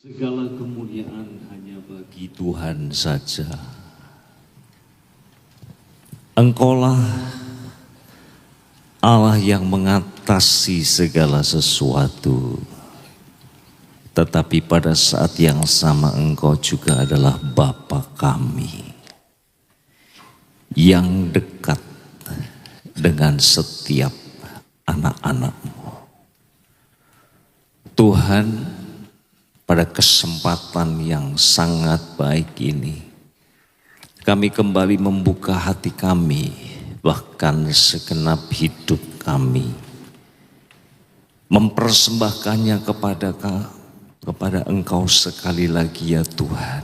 Segala kemuliaan hanya bagi Tuhan saja. Engkaulah Allah yang mengatasi segala sesuatu. Tetapi pada saat yang sama Engkau juga adalah Bapa kami yang dekat dengan setiap anak-anak-Mu. Tuhan, pada kesempatan yang sangat baik ini, kami kembali membuka hati kami, bahkan segenap hidup kami, mempersembahkannya kepada Engkau sekali lagi ya Tuhan,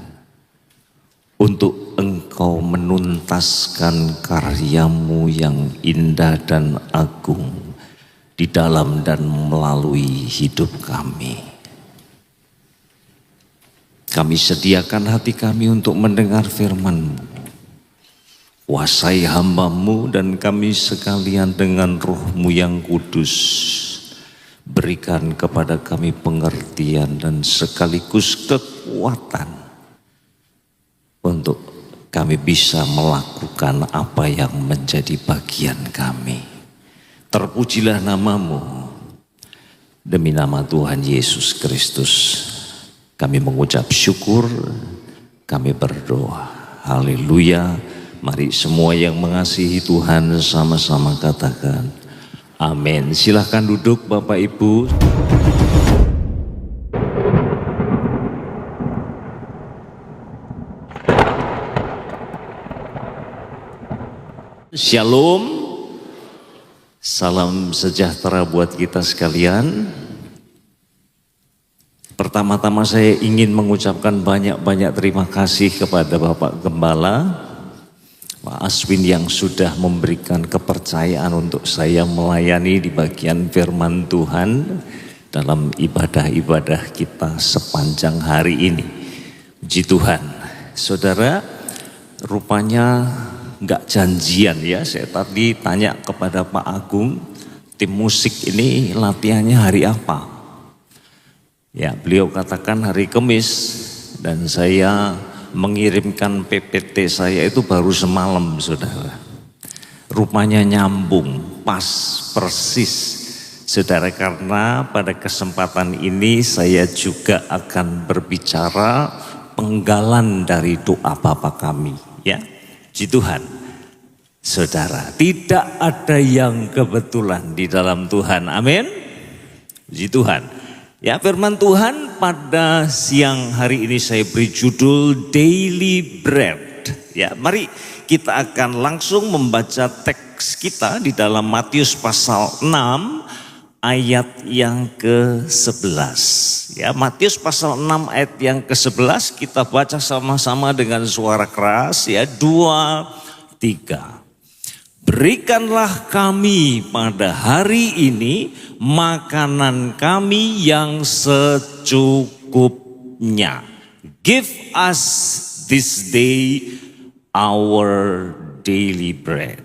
untuk Engkau menuntaskan karya-Mu yang indah dan agung di dalam dan melalui hidup kami. Kami sediakan hati kami untuk mendengar firman-Mu. Kuasai hamba-Mu dan kami sekalian dengan Roh-Mu yang kudus. Berikan kepada kami pengertian dan sekaligus kekuatan untuk kami bisa melakukan apa yang menjadi bagian kami. Terpujilah nama-Mu. Demi nama Tuhan Yesus Kristus kami mengucap syukur, kami berdoa. Haleluya. Mari semua yang mengasihi Tuhan sama-sama katakan amin. Silahkan duduk Bapak Ibu. Shalom. Salam sejahtera buat kita sekalian. Pertama-tama saya ingin mengucapkan banyak-banyak terima kasih kepada Bapak Gembala, Pak Aswin yang sudah memberikan kepercayaan untuk saya melayani di bagian firman Tuhan dalam ibadah-ibadah kita sepanjang hari ini. Puji Tuhan. Saudara, rupanya enggak janjian ya. Saya tadi tanya kepada Pak Agung, tim musik ini latihannya hari apa? Ya, beliau katakan hari Kamis, dan saya mengirimkan PPT saya itu baru semalam, saudara. Rupanya nyambung, pas, persis, saudara, karena pada kesempatan ini saya juga akan berbicara penggalan dari doa Bapa kami, ya. Puji Tuhan. Saudara, tidak ada yang kebetulan di dalam Tuhan, amin. Puji Tuhan. Ya, firman Tuhan pada siang hari ini saya beri judul Daily Bread. Ya, mari kita akan langsung membaca teks kita di dalam Matius pasal 6 ayat yang ke-11. Ya, Matius pasal 6 ayat yang ke-11 kita baca sama-sama dengan suara keras ya, 2, 3. Berikanlah kami pada hari ini makanan kami yang secukupnya. Give us this day our daily bread.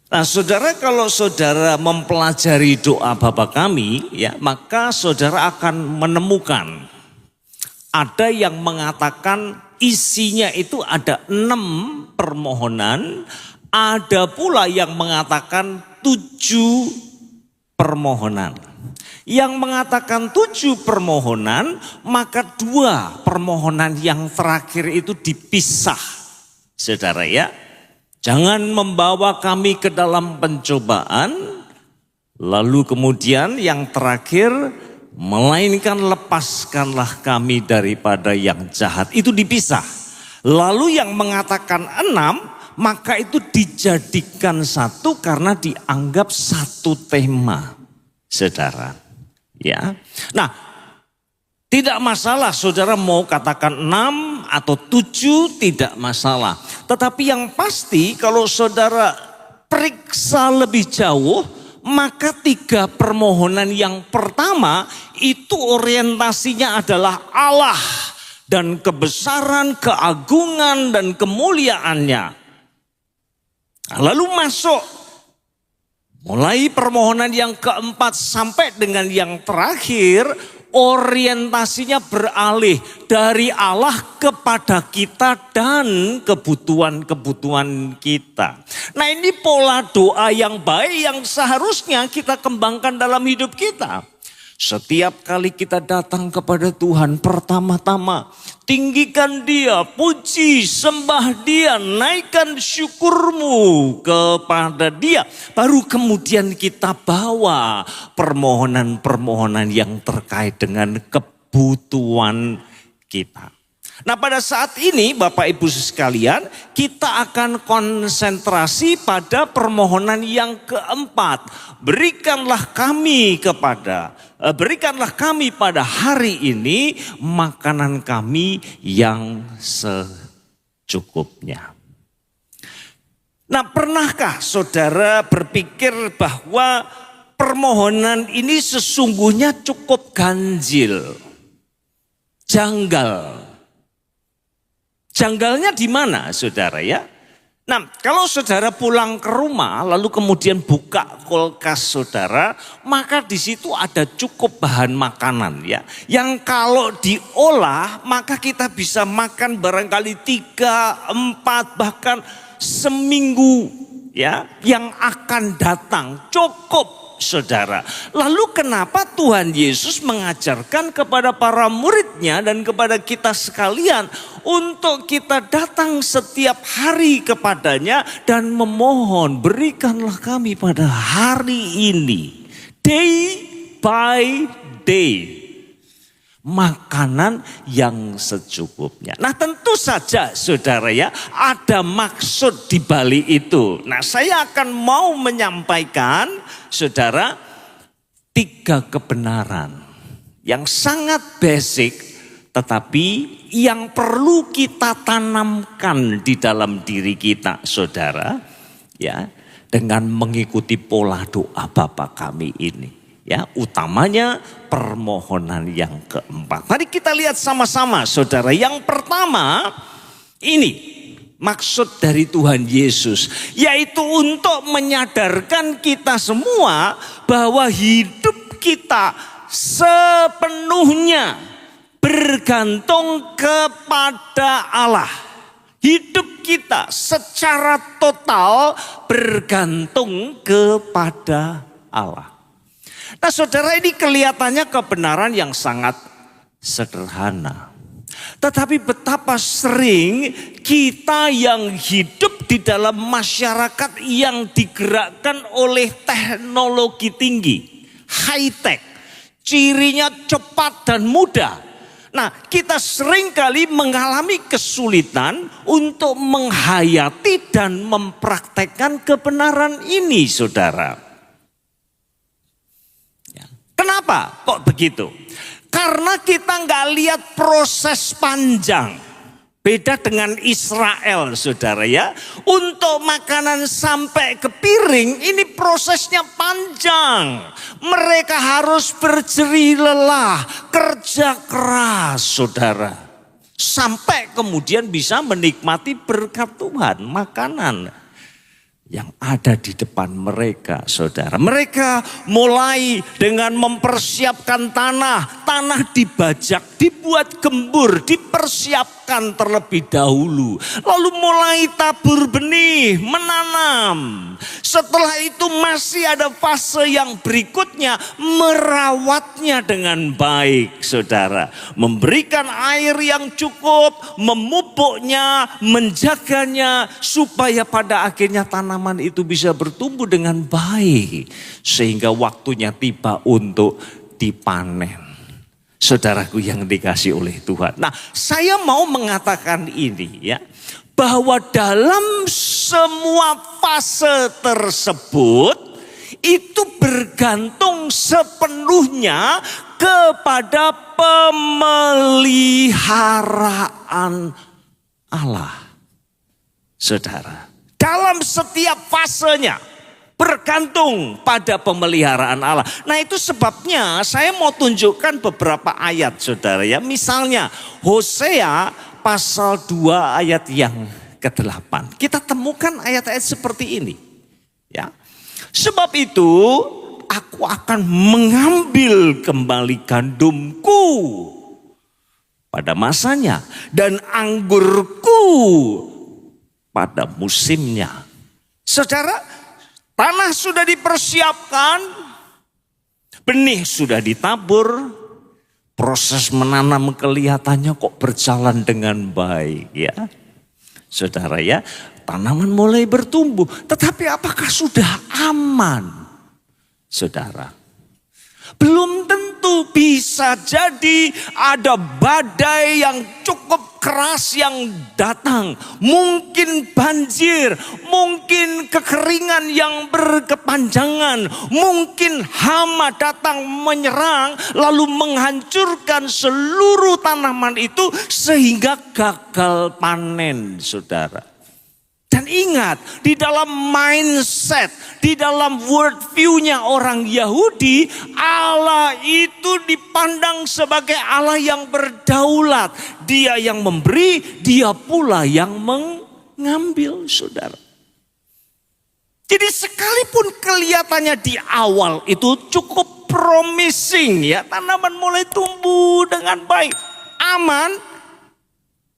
Nah, saudara, kalau saudara mempelajari doa Bapa kami, ya, maka saudara akan menemukan ada yang mengatakan isinya itu ada 6 permohonan. Ada pula yang mengatakan 7 permohonan. Yang mengatakan 7 permohonan, maka 2 permohonan yang terakhir itu dipisah. Saudara ya, jangan membawa kami ke dalam pencobaan. Lalu kemudian yang terakhir, melainkan lepaskanlah kami daripada yang jahat. Itu dipisah. Lalu yang mengatakan 6, maka itu dijadikan satu karena dianggap satu tema, saudara. Ya, nah, tidak masalah saudara mau katakan 6 atau 7, tidak masalah. Tetapi yang pasti kalau saudara periksa lebih jauh, maka 3 permohonan yang pertama itu orientasinya adalah Allah dan kebesaran, keagungan dan kemuliaannya. Lalu masuk mulai permohonan yang keempat sampai dengan yang terakhir orientasinya beralih dari Allah kepada kita dan kebutuhan-kebutuhan kita. Nah, ini pola doa yang baik yang seharusnya kita kembangkan dalam hidup kita. Setiap kali kita datang kepada Tuhan, pertama-tama tinggikan Dia, puji, sembah Dia, naikkan syukurmu kepada Dia. Baru kemudian kita bawa permohonan-permohonan yang terkait dengan kebutuhan kita. Nah, pada saat ini Bapak Ibu sekalian, kita akan konsentrasi pada permohonan yang keempat. Berikanlah kami pada hari ini makanan kami yang secukupnya. Nah, pernahkah saudara berpikir bahwa permohonan ini sesungguhnya cukup ganjil, janggal? Janggalnya di mana, saudara ya? Nah, kalau saudara pulang ke rumah lalu kemudian buka kulkas saudara, maka di situ ada cukup bahan makanan ya. Yang kalau diolah maka kita bisa makan barangkali 3, 4 bahkan seminggu ya yang akan datang, cukup saudara. Lalu kenapa Tuhan Yesus mengajarkan kepada para muridnya dan kepada kita sekalian untuk kita datang setiap hari kepadanya dan memohon, berikanlah kami pada hari ini, day by day, makanan yang secukupnya. Nah, tentu saja saudara ya, ada maksud di balik itu. Nah, saya akan mau menyampaikan saudara 3 kebenaran yang sangat basic tetapi yang perlu kita tanamkan di dalam diri kita saudara ya, dengan mengikuti pola doa Bapa kami ini. Ya, utamanya permohonan yang keempat. Mari kita lihat sama-sama saudara. Yang pertama ini maksud dari Tuhan Yesus, yaitu untuk menyadarkan kita semua bahwa hidup kita sepenuhnya bergantung kepada Allah. Hidup kita secara total bergantung kepada Allah. Nah, saudara, ini kelihatannya kebenaran yang sangat sederhana. Tetapi betapa sering kita yang hidup di dalam masyarakat yang digerakkan oleh teknologi tinggi, high tech, cirinya cepat dan mudah. Nah, kita seringkali mengalami kesulitan untuk menghayati dan mempraktekkan kebenaran ini, saudara. Kenapa kok begitu? Karena kita nggak lihat proses panjang. Beda dengan Israel, saudara ya. Untuk makanan sampai ke piring ini prosesnya panjang. Mereka harus berjerih lelah, kerja keras, saudara. Sampai kemudian bisa menikmati berkat Tuhan, makanan yang ada di depan mereka, saudara. Mereka mulai dengan mempersiapkan tanah. Tanah dibajak, dibuat gembur, dipersiapkan terlebih dahulu. Lalu mulai tabur benih, menanam. Setelah itu masih ada fase yang berikutnya, merawatnya dengan baik, saudara. Memberikan air yang cukup, memupuknya, menjaganya, supaya pada akhirnya tanaman itu bisa bertumbuh dengan baik. Sehingga waktunya tiba untuk dipanen. Saudaraku yang dikasih oleh Tuhan. Nah, saya mau mengatakan ini ya, bahwa dalam semua fase tersebut itu bergantung sepenuhnya kepada pemeliharaan Allah. Saudara, dalam setiap fasenya bergantung pada pemeliharaan Allah. Nah, itu sebabnya saya mau tunjukkan beberapa ayat, saudara ya. Misalnya Hosea pasal 2 ayat yang ke-8. Kita temukan ayat-ayat seperti ini. Ya. Sebab itu aku akan mengambil kembali gandumku pada masanya dan anggurku pada musimnya. Saudara, tanah sudah dipersiapkan, benih sudah ditabur, proses menanam kelihatannya kok berjalan dengan baik ya. Saudara ya, tanaman mulai bertumbuh, tetapi apakah sudah aman? Saudara, belum tentu, bisa jadi ada badai yang cukup keras yang datang. Mungkin banjir, mungkin kekeringan yang berkepanjangan, mungkin hama datang menyerang lalu menghancurkan seluruh tanaman itu sehingga gagal panen, saudara. Dan ingat, di dalam mindset, di dalam worldview-nya orang Yahudi, Allah itu dipandang sebagai Allah yang berdaulat. Dia yang memberi, dia pula yang mengambil, saudara. Jadi sekalipun kelihatannya di awal itu cukup promising ya, tanaman mulai tumbuh dengan baik, aman,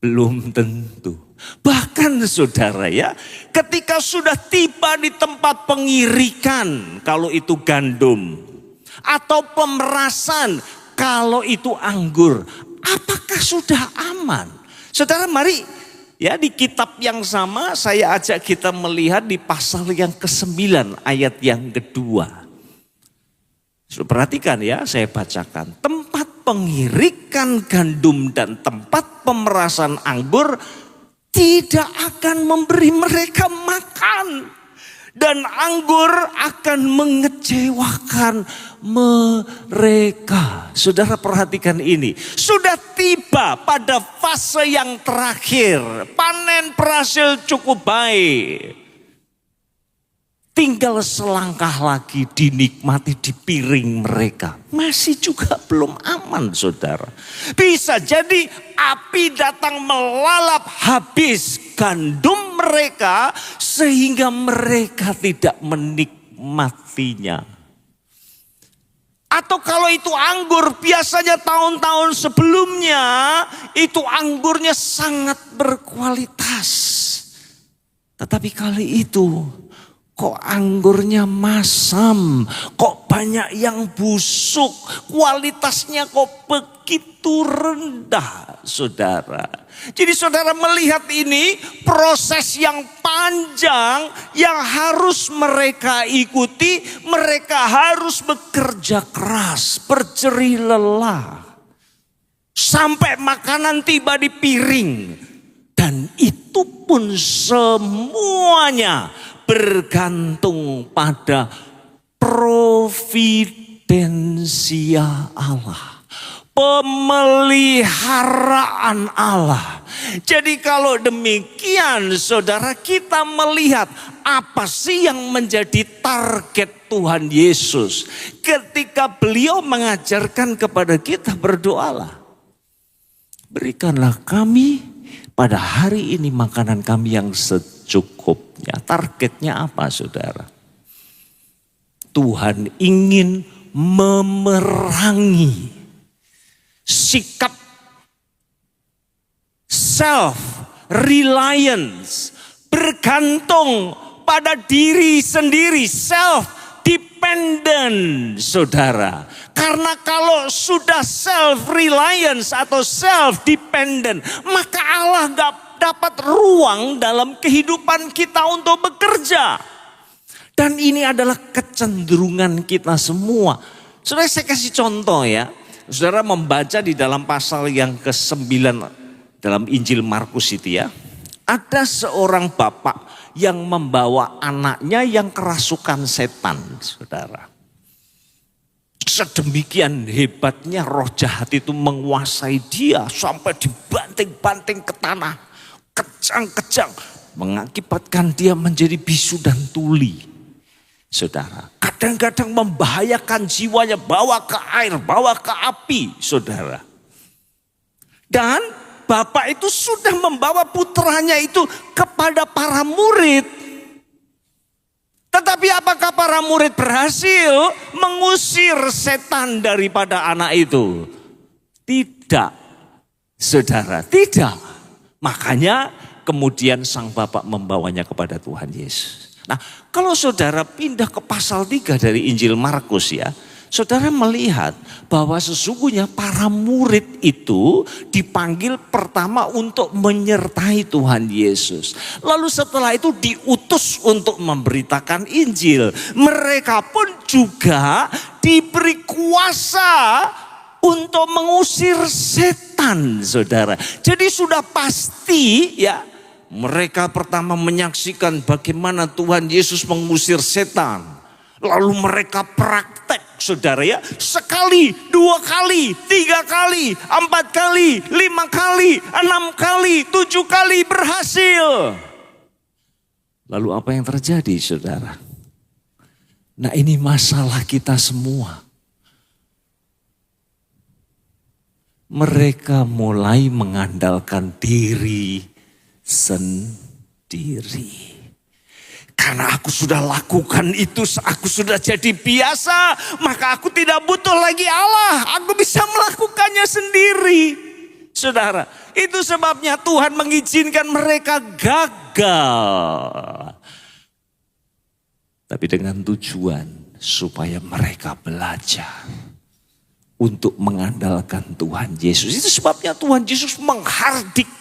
belum tentu. Bahkan saudara ya, ketika sudah tiba di tempat pengirikan, kalau itu gandum, atau pemerasan, kalau itu anggur, apakah sudah aman? Saudara, mari ya di kitab yang sama saya ajak kita melihat di pasal yang ke-9 ayat yang kedua. Sudah perhatikan ya, saya bacakan. Tempat pengirikan gandum dan tempat pemerasan anggur tidak akan memberi mereka makan. Dan anggur akan mengecewakan mereka. Saudara perhatikan ini. Sudah tiba pada fase yang terakhir. Panen berhasil cukup baik. Tinggal selangkah lagi dinikmati di piring mereka. Masih juga belum aman, saudara. Bisa jadi api datang melalap habis gandum mereka sehingga mereka tidak menikmatinya. Atau kalau itu anggur, biasanya tahun-tahun sebelumnya itu anggurnya sangat berkualitas. Tetapi kali itu kok anggurnya masam, kok banyak yang busuk, kualitasnya kok begitu rendah, saudara. Jadi saudara melihat ini proses yang panjang yang harus mereka ikuti, mereka harus bekerja keras, berjerih lelah. Sampai makanan tiba di piring. Dan itu pun semuanya bergantung pada providensia Allah, pemeliharaan Allah. Jadi kalau demikian saudara, kita melihat apa sih yang menjadi target Tuhan Yesus ketika beliau mengajarkan kepada kita, berdoalah, berikanlah kami pada hari ini makanan kami yang secukupnya. Targetnya apa, saudara? Tuhan ingin memerangi sikap self-reliance, bergantung pada diri sendiri, self-dependent, saudara. Karena kalau sudah self-reliance atau self-dependent, maka Allah gak dapat ruang dalam kehidupan kita untuk bekerja. Dan ini adalah kecenderungan kita semua. Saudara, saya kasih contoh ya. Saudara membaca di dalam pasal yang ke-9 dalam Injil Markus itu ya. Ada seorang bapak yang membawa anaknya yang kerasukan setan, saudara. Sedemikian hebatnya roh jahat itu menguasai dia sampai dibanting-banting ke tanah. Kejang-kejang mengakibatkan dia menjadi bisu dan tuli. Saudara, kadang-kadang membahayakan jiwanya, bawa ke air, bawa ke api, saudara. Dan bapak itu sudah membawa putranya itu kepada para murid. Tetapi Tetapi apakah para murid berhasil mengusir setan daripada anak itu? Tidak, saudara, tidak. Makanya kemudian sang bapak membawanya kepada Tuhan Yesus. Nah, kalau saudara pindah ke pasal 3 dari Injil Markus ya, saudara melihat bahwa sesungguhnya para murid itu dipanggil pertama untuk menyertai Tuhan Yesus. Lalu setelah itu diutus untuk memberitakan Injil. Mereka pun juga diberi kuasa untuk mengusir setan, saudara. Jadi sudah pasti ya, mereka pertama menyaksikan bagaimana Tuhan Yesus mengusir setan. Lalu mereka praktek, saudara ya. Sekali, 2 kali, 3 kali, 4 kali, 5 kali, 6 kali, 7 kali berhasil. Lalu apa yang terjadi, saudara? Nah, ini masalah kita semua. Mereka mulai mengandalkan diri sendiri. Karena aku sudah lakukan itu, aku sudah jadi biasa, maka aku tidak butuh lagi Allah. Aku bisa melakukannya sendiri. Saudara, itu sebabnya Tuhan mengizinkan mereka gagal. Tapi dengan tujuan supaya mereka belajar untuk mengandalkan Tuhan Yesus. Itu sebabnya Tuhan Yesus menghardik,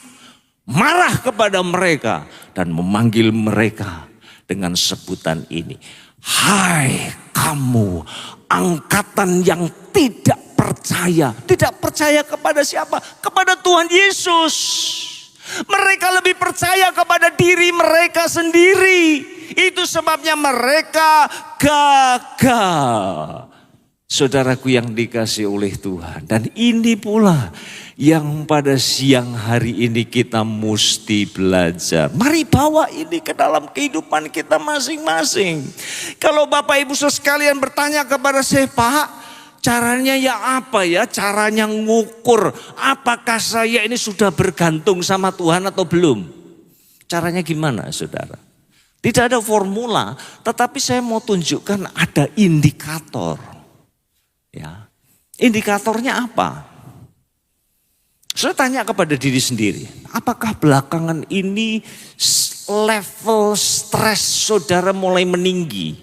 marah kepada mereka dan memanggil mereka dengan sebutan ini. Hai kamu angkatan yang tidak percaya. Tidak percaya kepada siapa? Kepada Tuhan Yesus. Mereka lebih percaya kepada diri mereka sendiri. Itu sebabnya mereka gagal. Saudaraku yang dikasihi oleh Tuhan. Dan ini pula yang pada siang hari ini kita mesti belajar. Mari bawa ini ke dalam kehidupan kita masing-masing. Kalau Bapak Ibu sekalian bertanya kepada saya, Pak, caranya ya apa ya? Caranya ngukur apakah saya ini sudah bergantung sama Tuhan atau belum? Caranya gimana, saudara? Tidak ada formula, tetapi saya mau tunjukkan ada indikator. Ya, indikatornya apa? Saya tanya kepada diri sendiri, apakah belakangan ini level stres saudara mulai meninggi?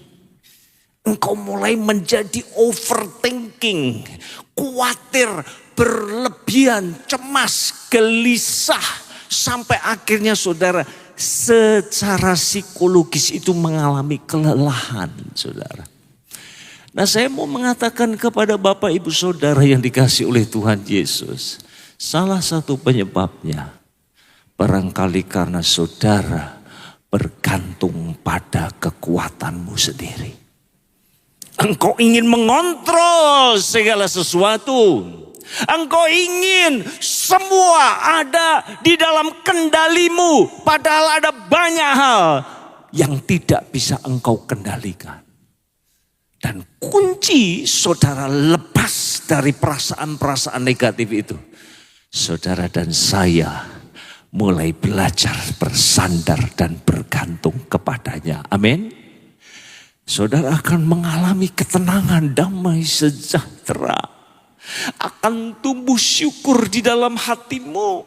Engkau mulai menjadi overthinking, khawatir, berlebihan, cemas, gelisah, sampai akhirnya saudara secara psikologis itu mengalami kelelahan, saudara. Nah, saya mau mengatakan kepada Bapak Ibu Saudara yang dikasihi oleh Tuhan Yesus. Salah satu penyebabnya barangkali karena saudara bergantung pada kekuatanmu sendiri. Engkau ingin mengontrol segala sesuatu. Engkau ingin semua ada di dalam kendalimu. Padahal ada banyak hal yang tidak bisa engkau kendalikan. Dan kunci saudara lepas dari perasaan-perasaan negatif itu. Saudara dan saya mulai belajar bersandar dan bergantung kepadanya. Amin. Saudara akan mengalami ketenangan, damai, sejahtera. Akan tumbuh syukur di dalam hatimu.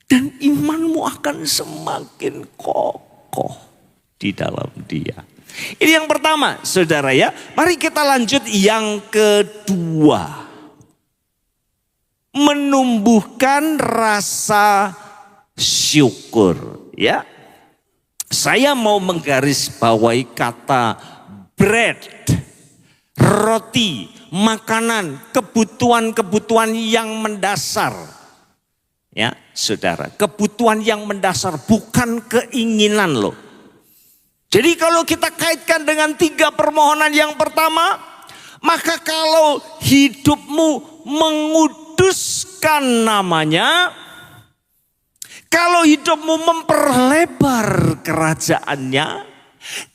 Dan imanmu akan semakin kokoh di dalam Dia. Ini yang pertama, saudara ya. Mari kita lanjut yang kedua. Menumbuhkan rasa syukur, ya. Saya mau menggarisbawahi kata bread, roti, makanan, kebutuhan-kebutuhan yang mendasar. Ya, saudara, kebutuhan yang mendasar, bukan keinginan loh. Jadi kalau kita kaitkan dengan 3 permohonan yang pertama, maka kalau hidupmu menguduskan namanya, kalau hidupmu memperlebar kerajaannya,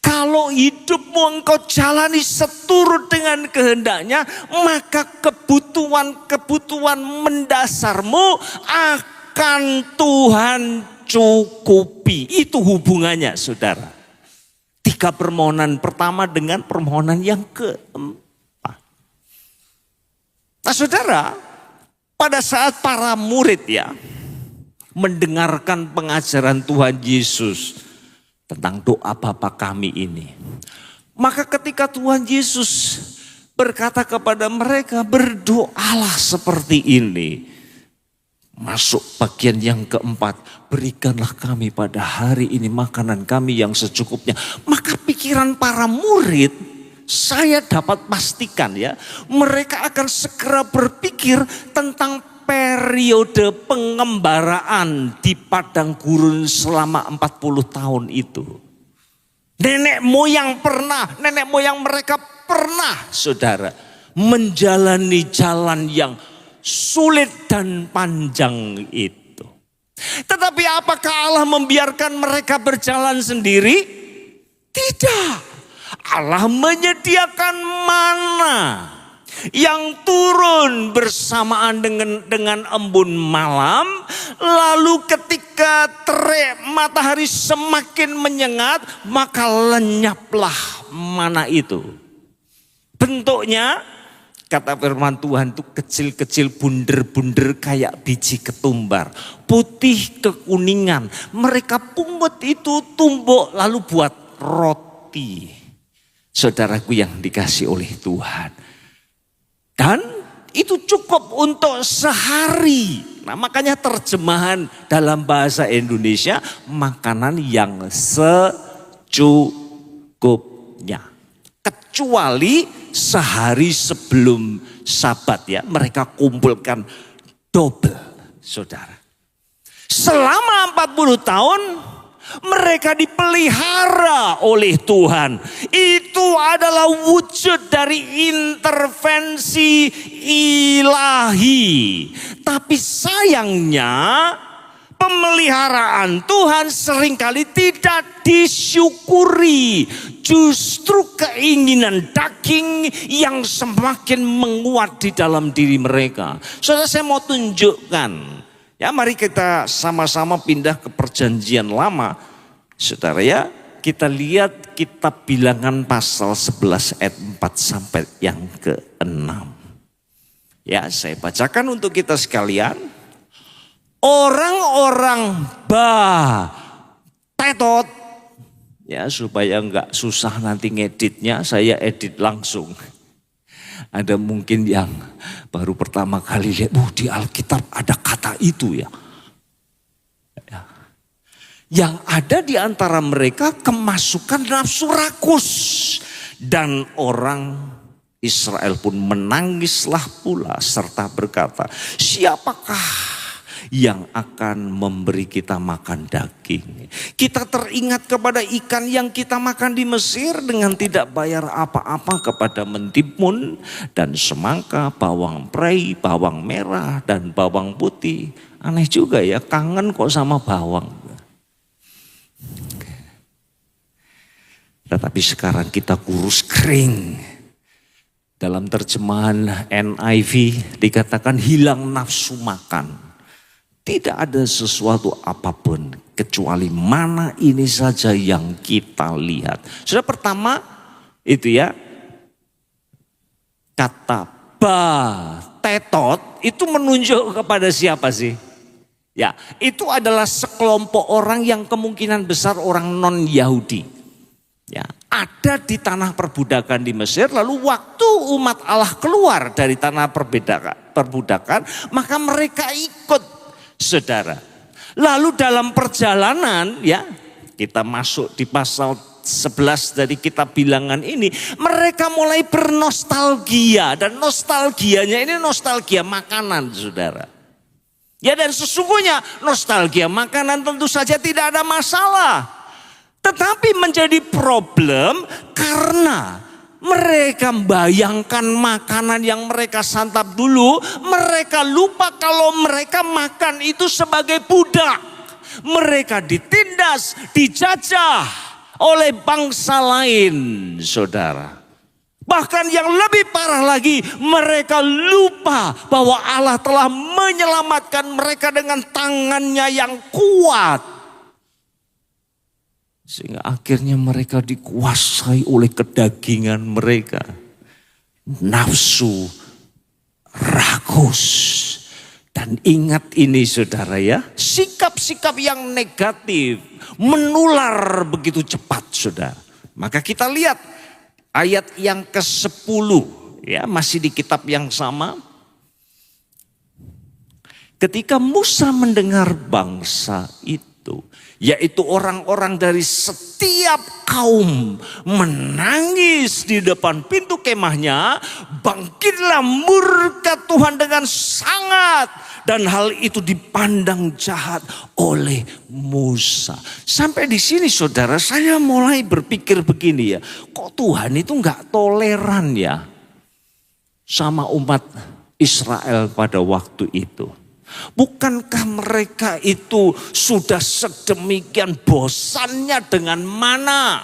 kalau hidupmu engkau jalani seturut dengan kehendaknya, maka kebutuhan-kebutuhan mendasarmu akan Tuhan cukupi. Itu hubungannya, saudara. 3 3 permohonan pertama dengan permohonan yang keempat. Nah saudara, pada saat para murid ya mendengarkan pengajaran Tuhan Yesus tentang doa Bapa kami ini, maka ketika Tuhan Yesus berkata kepada mereka, berdoalah seperti ini. Masuk bagian yang keempat, berikanlah kami pada hari ini makanan kami yang secukupnya. Maka pikiran para murid, saya dapat pastikan ya, mereka akan segera berpikir tentang periode pengembaraan di padang gurun selama 40 tahun itu. Nenek moyang mereka pernah, saudara, menjalani jalan yang sulit dan panjang itu. Tetapi apakah Allah membiarkan mereka berjalan sendiri? Tidak. Allah menyediakan mana yang turun bersamaan dengan embun malam. Lalu ketika terik matahari semakin menyengat, maka lenyaplah mana itu. Bentuknya, kata firman Tuhan itu kecil-kecil, bunder-bunder kayak biji ketumbar. Putih kekuningan. Mereka pungut itu, tumbuk lalu buat roti. Saudaraku yang dikasih oleh Tuhan. Dan itu cukup untuk sehari. Nah makanya terjemahan dalam bahasa Indonesia, makanan yang secukupnya. Kecuali sehari sebelum Sabat ya, mereka kumpulkan double, saudara. Selama 40 tahun mereka dipelihara oleh Tuhan. Itu adalah wujud dari intervensi ilahi. Tapi sayangnya pemeliharaan Tuhan seringkali tidak disyukuri. Justru keinginan daging yang semakin menguat di dalam diri mereka. Saudara, saya mau tunjukkan. Ya, mari kita sama-sama pindah ke Perjanjian Lama. Saudara ya, kita lihat kitab Bilangan pasal 11 ayat 4 sampai yang ke-6. Ya, saya bacakan untuk kita sekalian. Orang-orang Tetot, ya supaya enggak susah nanti ngeditnya, saya edit langsung. Ada mungkin yang baru pertama kali lihat, di Alkitab ada kata itu ya. Yang ada di antara mereka kemasukan nafsu rakus. Dan orang Israel pun menangislah pula serta berkata, siapakah yang akan memberi kita makan daging? Kita teringat kepada ikan yang kita makan di Mesir dengan tidak bayar apa-apa kepada mentimun dan semangka, bawang prei, bawang merah dan bawang putih. Aneh juga ya, kangen kok sama bawang. Tetapi sekarang kita kurus kering. Dalam terjemahan NIV dikatakan hilang nafsu makan. Tidak ada sesuatu apapun kecuali mana ini saja yang kita lihat. Sudah pertama itu ya, kata Tetot itu menunjuk kepada siapa sih? Ya, itu adalah sekelompok orang yang kemungkinan besar orang non-Yahudi. Ya, ada di tanah perbudakan di Mesir, lalu waktu umat Allah keluar dari tanah perbudakan, maka mereka ikut, saudara. Lalu dalam perjalanan ya, kita masuk di pasal 11 dari kitab Bilangan ini, mereka mulai bernostalgia, dan nostalgianya ini nostalgia makanan, saudara. Ya, dan sesungguhnya nostalgia makanan tentu saja tidak ada masalah. Tetapi menjadi problem karena mereka membayangkan makanan yang mereka santap dulu. Mereka lupa kalau mereka makan itu sebagai budak. Mereka ditindas, dijajah oleh bangsa lain, saudara. Bahkan yang lebih parah lagi, mereka lupa bahwa Allah telah menyelamatkan mereka dengan tangannya yang kuat. Sehingga akhirnya mereka dikuasai oleh kedagingan mereka. Nafsu, rakus. Dan ingat ini saudara ya, sikap-sikap yang negatif menular begitu cepat saudara. Maka kita lihat ayat yang ke-10 ya, masih di kitab yang sama. Ketika Musa mendengar bangsa itu, yaitu orang-orang dari setiap kaum menangis di depan pintu kemahnya, bangkitlah murka Tuhan dengan sangat. Dan hal itu dipandang jahat oleh Musa. Sampai di sini saudara, saya mulai berpikir begini ya. Kok Tuhan itu gak toleran ya sama umat Israel pada waktu itu? Bukankah mereka itu sudah sedemikian bosannya dengan mana?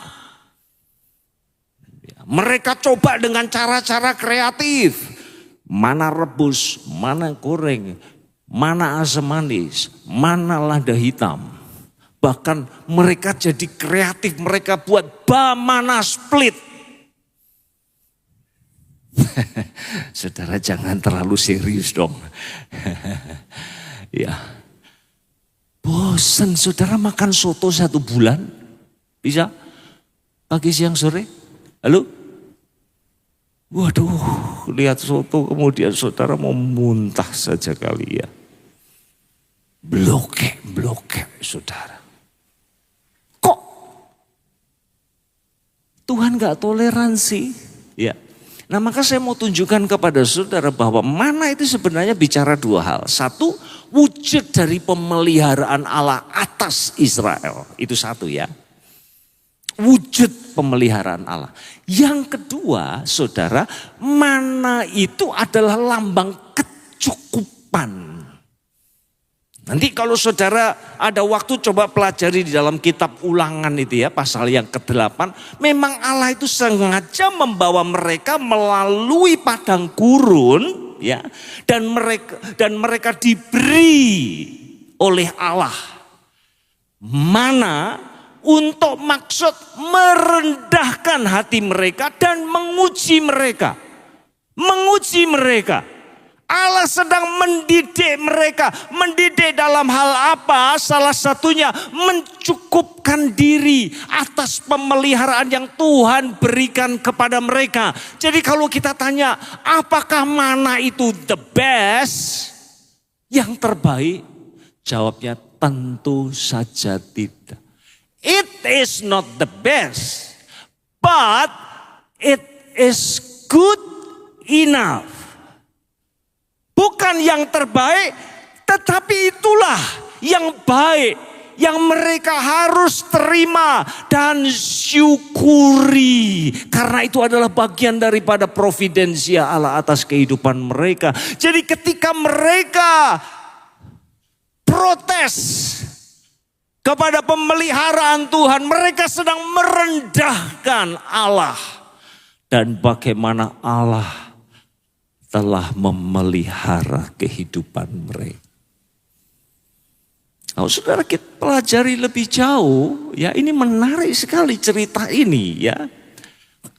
Mereka coba dengan cara-cara kreatif. Mana rebus, mana goreng, mana asam manis, mana lada hitam. Bahkan mereka jadi kreatif, mereka buat bamana split. Saudara jangan terlalu serius dong. Ya, bosan saudara makan soto 1 bulan? Bisa? Pagi, siang, sore? Halo? Waduh, lihat soto kemudian saudara mau muntah saja kali ya. Blokek saudara. Kok Tuhan gak toleransi? Ya. Nah maka saya mau tunjukkan kepada saudara bahwa mana itu sebenarnya bicara 2 hal. 1, wujud dari pemeliharaan Allah atas Israel. Itu 1 ya. Wujud pemeliharaan Allah. Yang kedua saudara, mana itu adalah lambang kecukupan. Nanti kalau saudara ada waktu coba pelajari di dalam kitab Ulangan itu ya, pasal yang ke-8. Memang Allah itu sengaja membawa mereka melalui padang gurun ya, dan mereka diberi oleh Allah mana untuk maksud merendahkan hati mereka dan menguji mereka. Menguji mereka. Allah sedang mendidik dalam hal apa? Salah satunya mencukupkan diri atas pemeliharaan yang Tuhan berikan kepada mereka. Jadi kalau kita tanya, apakah mana itu the best? Yang terbaik? Jawabnya tentu saja tidak. It is not the best, but it is good enough. Bukan yang terbaik, tetapi itulah yang baik, yang mereka harus terima dan syukuri. Karena itu adalah bagian daripada providensia Allah atas kehidupan mereka. Jadi ketika mereka protes kepada pemeliharaan Tuhan, mereka sedang merendahkan Allah. Dan bagaimana Allah telah memelihara kehidupan mereka. Kalau saudara kita pelajari lebih jauh, ya ini menarik sekali cerita ini ya.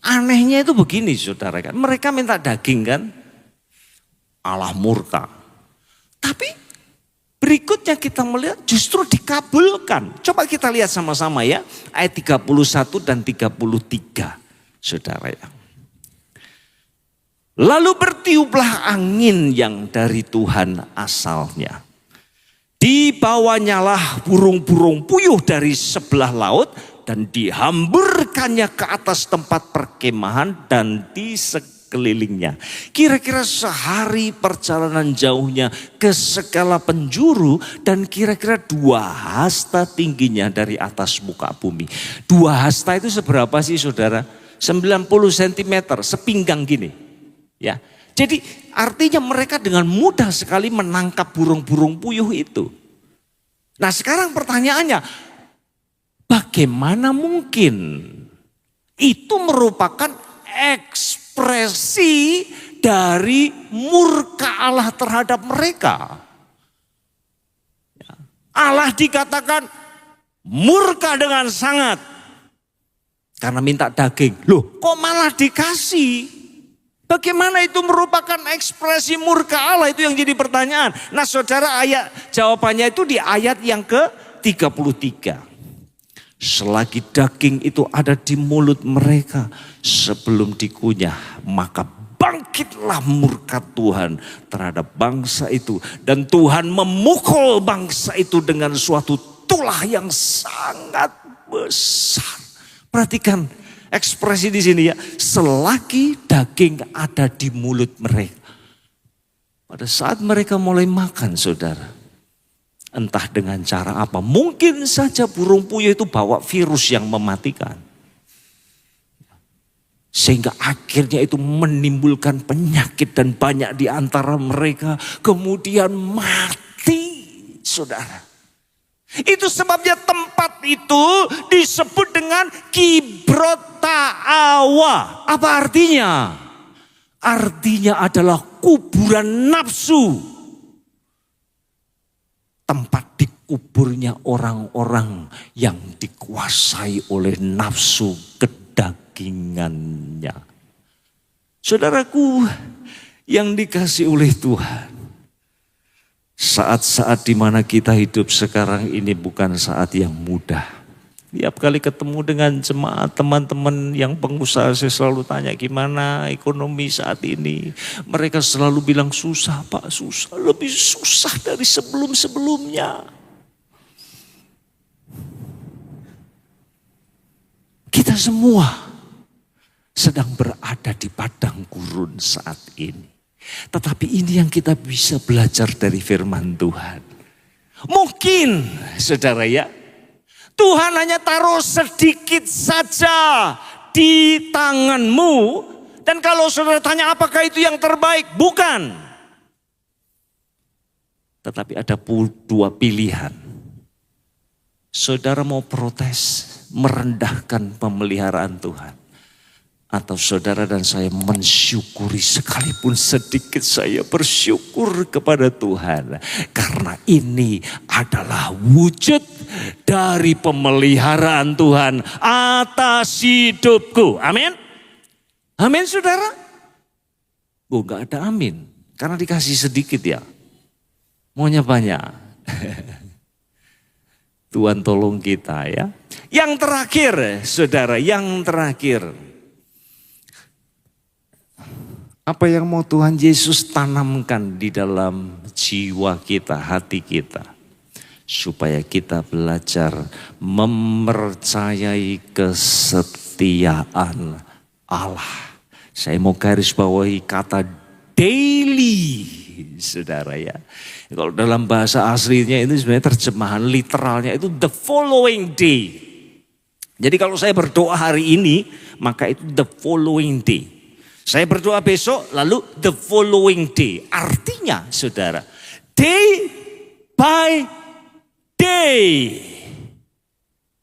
Anehnya itu begini saudara kan, mereka minta daging kan, Allah murka. Tapi berikutnya kita melihat justru dikabulkan. Coba kita lihat sama-sama ya, ayat 31 dan 33 saudara ya. Lalu bertiuplah angin yang dari Tuhan asalnya. Dibawanyalah burung-burung puyuh dari sebelah laut dan dihamburkannya ke atas tempat perkemahan dan di sekelilingnya. Kira-kira sehari perjalanan jauhnya ke segala penjuru dan kira-kira 2 hasta tingginya dari atas muka bumi. 2 hasta itu seberapa sih saudara? 90 cm, sepinggang gini. Ya, jadi artinya mereka dengan mudah sekali menangkap burung-burung puyuh itu. Nah sekarang pertanyaannya, bagaimana mungkin itu merupakan ekspresi dari murka Allah terhadap mereka? Allah dikatakan murka dengan sangat karena minta daging. Loh, kok malah dikasih? Bagaimana itu merupakan ekspresi murka Allah? Itu yang jadi pertanyaan. Nah saudara, jawabannya itu di ayat yang ke-33. Selagi daging itu ada di mulut mereka sebelum dikunyah, maka bangkitlah murka Tuhan terhadap bangsa itu. Dan Tuhan memukul bangsa itu dengan suatu tulah yang sangat besar. Perhatikan ekspresi di sini ya, selagi daging ada di mulut mereka. Pada saat mereka mulai makan saudara, entah dengan cara apa, mungkin saja burung puyuh itu bawa virus yang mematikan. Sehingga akhirnya itu menimbulkan penyakit dan banyak di antara mereka kemudian mati saudara. Itu sebabnya tempat itu disebut dengan Kibrot Ta'awa. Apa artinya? Artinya adalah kuburan nafsu. Tempat dikuburnya orang-orang yang dikuasai oleh nafsu kedagingannya. Saudaraku yang dikasih oleh Tuhan. Saat-saat di mana kita hidup sekarang ini bukan saat yang mudah. Tiap kali ketemu dengan jemaat teman-teman yang pengusaha, saya selalu tanya gimana ekonomi saat ini. Mereka selalu bilang susah Pak, susah. Lebih susah dari sebelum-sebelumnya. Kita semua sedang berada di padang gurun saat ini. Tetapi ini yang kita bisa belajar dari firman Tuhan. Mungkin saudara ya, Tuhan hanya taruh sedikit saja di tanganmu. Dan kalau saudara tanya apakah itu yang terbaik? Bukan. Tetapi ada dua pilihan. Saudara mau protes, merendahkan pemeliharaan Tuhan. Atau saudara dan saya mensyukuri, sekalipun sedikit saya bersyukur kepada Tuhan. Karena ini adalah wujud dari pemeliharaan Tuhan atas hidupku. Amin. Amin saudara. Oh gak ada amin. Karena dikasih sedikit ya. Maunya banyak. Tuhan tolong kita ya. Yang terakhir saudara, yang terakhir. Apa yang mau Tuhan Yesus tanamkan di dalam jiwa kita, hati kita. Supaya kita belajar mempercayai kesetiaan Allah. Saya mau garis bawahi kata daily, saudara ya. Kalau dalam bahasa aslinya itu sebenarnya terjemahan literalnya itu the following day. Jadi kalau saya berdoa hari ini, maka itu the following day. Saya berdoa besok, lalu the following day. Artinya saudara, day by day.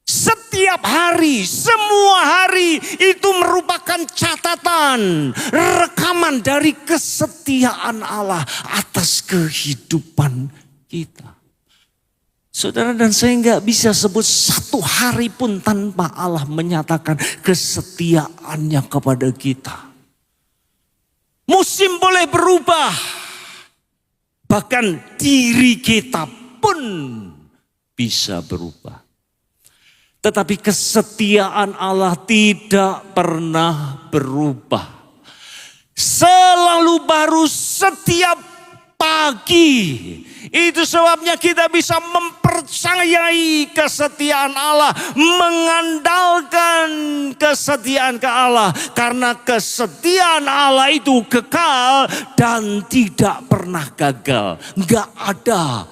Setiap hari, semua hari itu merupakan catatan, rekaman dari kesetiaan Allah atas kehidupan kita. Saudara dan saya nggak bisa sebut satu hari pun tanpa Allah menyatakan kesetiaannya kepada kita. Musim boleh berubah, bahkan diri kita pun bisa berubah. Tetapi kesetiaan Allah tidak pernah berubah. Selalu baru setiap pagi. Itu sebabnya kita bisa mempercayai kesetiaan Allah, mengandalkan kesetiaan ke Allah. Karena kesetiaan Allah itu kekal dan tidak pernah gagal. Enggak ada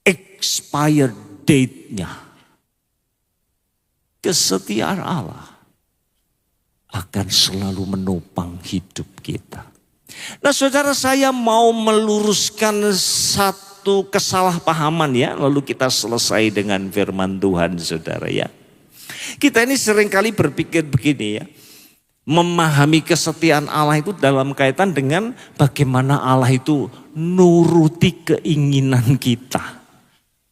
expired date-nya. Kesetiaan Allah akan selalu menopang hidup kita. Nah saudara, saya mau meluruskan satu kesalahpahaman ya. Lalu kita selesai dengan firman Tuhan saudara ya. Kita ini seringkali berpikir begini ya. Memahami kesetiaan Allah itu dalam kaitan dengan bagaimana Allah itu nuruti keinginan kita.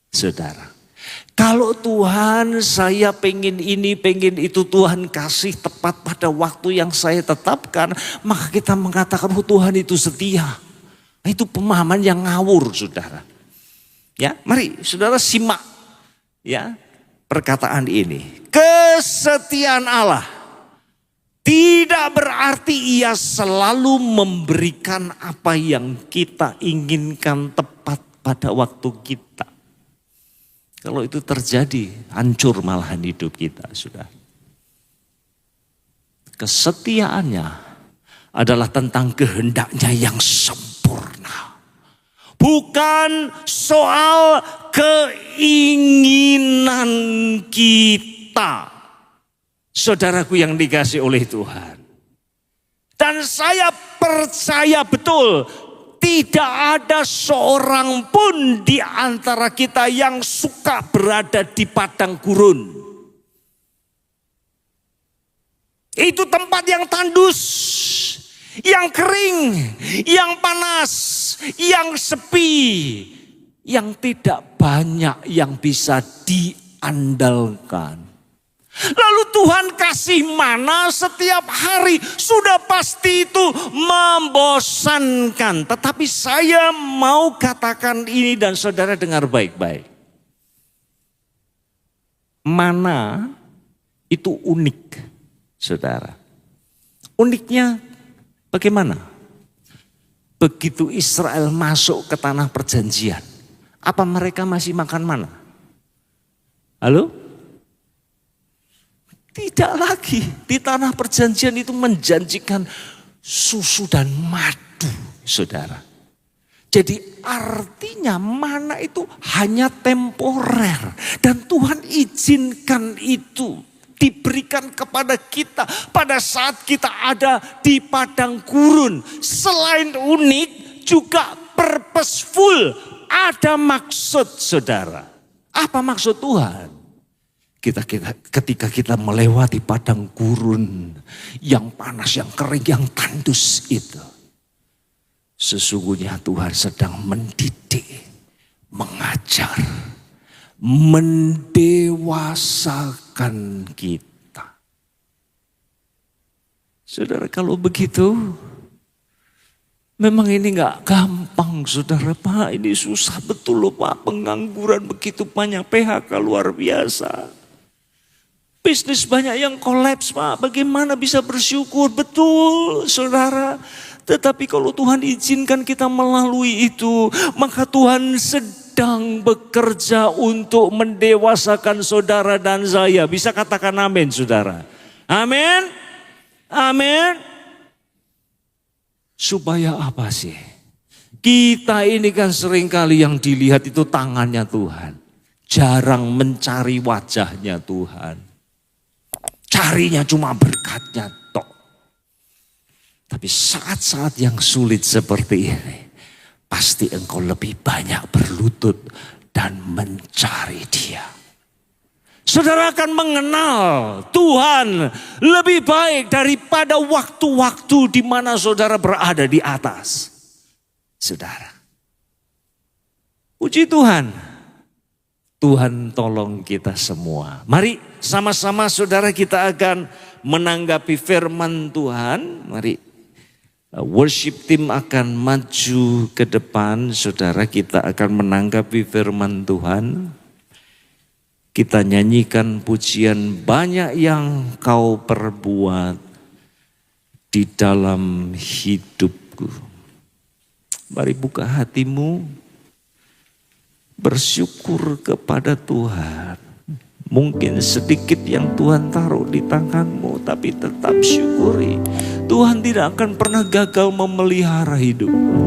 Saudara. Kalau Tuhan saya pengen ini, pengen itu, Tuhan kasih tepat pada waktu yang saya tetapkan, maka kita mengatakan Tuhan itu setia. Itu pemahaman yang ngawur, saudara. Ya, mari saudara simak ya perkataan ini. Kesetiaan Allah tidak berarti ia selalu memberikan apa yang kita inginkan tepat pada waktu kita. Kalau itu terjadi, hancur malahan hidup kita, sudah. Kesetiaannya adalah tentang kehendaknya yang sempurna. Bukan soal keinginan kita. Saudaraku yang dikasih oleh Tuhan. Dan saya percaya betul, tidak ada seorang pun di antara kita yang suka berada di padang gurun. Itu tempat yang tandus, yang kering, yang panas, yang sepi, yang tidak banyak yang bisa diandalkan. Lalu Tuhan kasih mana setiap hari, sudah pasti itu membosankan. Tetapi saya mau katakan ini dan saudara dengar baik-baik. Mana itu unik, saudara. Uniknya bagaimana? Begitu Israel masuk ke tanah perjanjian, apa mereka masih makan mana? Halo? Tidak lagi. Di tanah perjanjian itu menjanjikan susu dan madu, saudara. Jadi artinya mana itu hanya temporer. Dan Tuhan izinkan itu diberikan kepada kita pada saat kita ada di padang gurun. Selain unik juga purposeful. Ada maksud, saudara. Apa maksud Tuhan? Ketika kita melewati padang gurun yang panas, yang kering, yang tandus itu. Sesungguhnya Tuhan sedang mendidik, mengajar, mendewasakan kita. Saudara, kalau begitu, memang ini gak gampang, saudara. Pak, ini susah betul loh Pak, pengangguran begitu banyak, PHK luar biasa. Bisnis banyak yang kolaps Pak, bagaimana bisa bersyukur? Betul saudara. Tetapi kalau Tuhan izinkan kita melalui itu, maka Tuhan sedang bekerja untuk mendewasakan saudara dan saya. Bisa katakan amin saudara. Amin. Amin. Supaya apa sih? Kita ini kan seringkali yang dilihat itu tangannya Tuhan. Jarang mencari wajahnya Tuhan. Carinya cuma berkatnya tok. Tapi saat-saat yang sulit seperti ini, pasti engkau lebih banyak berlutut dan mencari Dia. Saudara akan mengenal Tuhan lebih baik daripada waktu-waktu di mana saudara berada di atas. Saudara. Puji Tuhan. Tuhan tolong kita semua. Mari sama-sama saudara kita akan menanggapi firman Tuhan. Mari worship team akan maju ke depan. Saudara kita akan menanggapi firman Tuhan. Kita nyanyikan pujian banyak yang kau perbuat di dalam hidupku. Mari buka hatimu. Bersyukur kepada Tuhan. Mungkin sedikit yang Tuhan taruh di tanganmu, tapi tetap syukuri. Tuhan tidak akan pernah gagal memelihara hidupmu.